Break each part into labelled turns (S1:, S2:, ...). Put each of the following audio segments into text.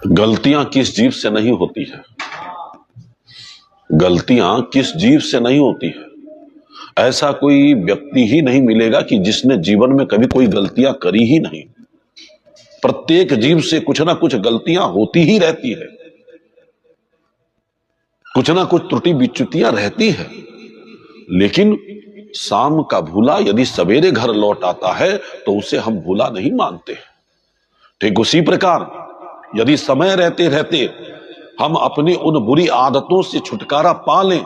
S1: गलतियां किस जीव से नहीं होती है? गलतियां किस जीव से नहीं होती है? ऐसा कोई व्यक्ति ही नहीं मिलेगा कि जिसने जीवन में कभी कोई गलतियां करी ही नहीं। प्रत्येक जीव से कुछ ना कुछ गलतियां होती ही रहती है, कुछ ना कुछ त्रुटि विच्युतियां रहती है। लेकिन शाम का भूला यदि सवेरे घर लौट आता है तो उसे हम भूला नहीं मानते। ठीक उसी प्रकार यदि समय रहते रहते हम अपनी उन बुरी आदतों से छुटकारा पा लें,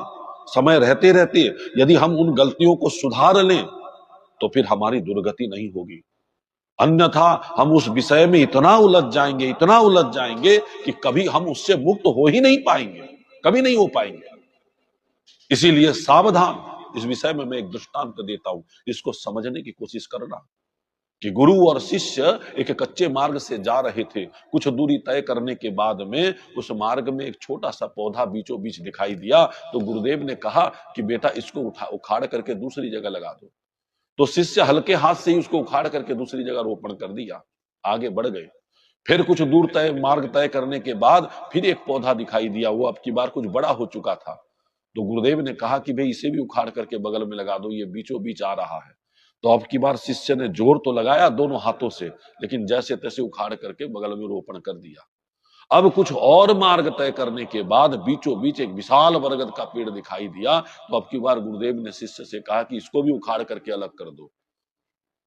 S1: समय रहते रहते यदि हम उन गलतियों को सुधार लें, तो फिर हमारी दुर्गति नहीं होगी। अन्यथा हम उस विषय में इतना उलझ जाएंगे, इतना उलझ जाएंगे कि कभी हम उससे मुक्त हो ही नहीं पाएंगे, कभी नहीं हो पाएंगे। इसीलिए सावधान। इस विषय में मैं एक दृष्टांत देता हूं, इसको समझने की कोशिश करना कि गुरु और शिष्य एक कच्चे मार्ग से जा रहे थे। कुछ दूरी तय करने के बाद में उस मार्ग में एक छोटा सा पौधा बीचों बीच दिखाई दिया, तो गुरुदेव ने कहा कि बेटा इसको उखाड़ करके दूसरी जगह लगा दो। तो शिष्य हल्के हाथ से ही उसको उखाड़ करके दूसरी जगह रोपण कर दिया, आगे बढ़ गए। फिर कुछ दूर मार्ग तय करने के बाद फिर एक पौधा दिखाई दिया, वो अब की बार कुछ बड़ा हो चुका था। तो गुरुदेव ने कहा कि भाई इसे भी उखाड़ करके बगल में लगा दो, ये बीचों बीच आ रहा है। तो अब की बार शिष्य ने जोर तो लगाया दोनों हाथों से, लेकिन जैसे तैसे उखाड़ करके बगल में रोपण कर दिया। अब कुछ और मार्ग तय करने के बाद बीचों बीच एक विशाल बरगद का पेड़ दिखाई दिया। तो अब की बार गुरुदेव ने शिष्य से कहा कि इसको भी उखाड़ करके अलग कर दो।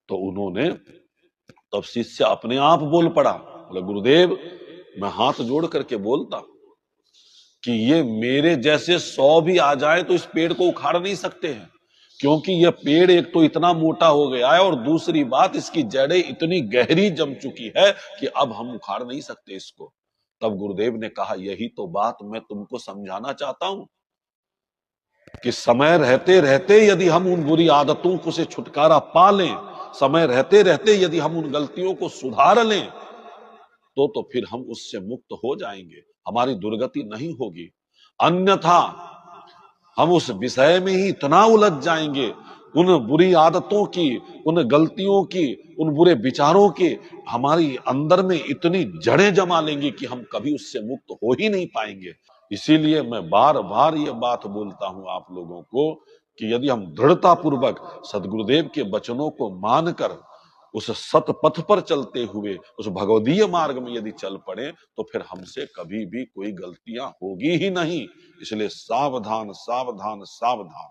S1: तो उन्होंने, तब शिष्य अपने आप बोल पड़ा, बोले गुरुदेव मैं हाथ जोड़ करके बोलता कि ये मेरे जैसे 100 भी आ जाए तो इस पेड़ को उखाड़ नहीं सकते हैं, क्योंकि यह पेड़ एक तो इतना मोटा हो गया है और दूसरी बात इसकी जड़ें इतनी गहरी जम चुकी है कि अब हम उखाड़ नहीं सकते इसको। तब गुरुदेव ने कहा यही तो बात मैं तुमको समझाना चाहता हूं कि समय रहते रहते यदि हम उन बुरी आदतों को से छुटकारा पा लें, समय रहते रहते यदि हम उन गलतियों को सुधार लें, तो फिर हम उससे मुक्त हो जाएंगे, हमारी दुर्गति नहीं होगी। अन्यथा हम उस विषय में ही इतना उलझ जाएंगे, उन बुरी आदतों की, उन गलतियों की, उन बुरे विचारों की हमारी अंदर में इतनी जड़ें जमा लेंगे कि हम कभी उससे मुक्त हो ही नहीं पाएंगे। इसीलिए मैं बार बार ये बात बोलता हूं आप लोगों को कि यदि हम दृढ़ता पूर्वक सदगुरुदेव के वचनों को मानकर उस सत पथ पर चलते हुए उस भगवदीय मार्ग में यदि चल पड़े, तो फिर हमसे कभी भी कोई गलतियां होगी ही नहीं। इसलिए सावधान सावधान सावधान।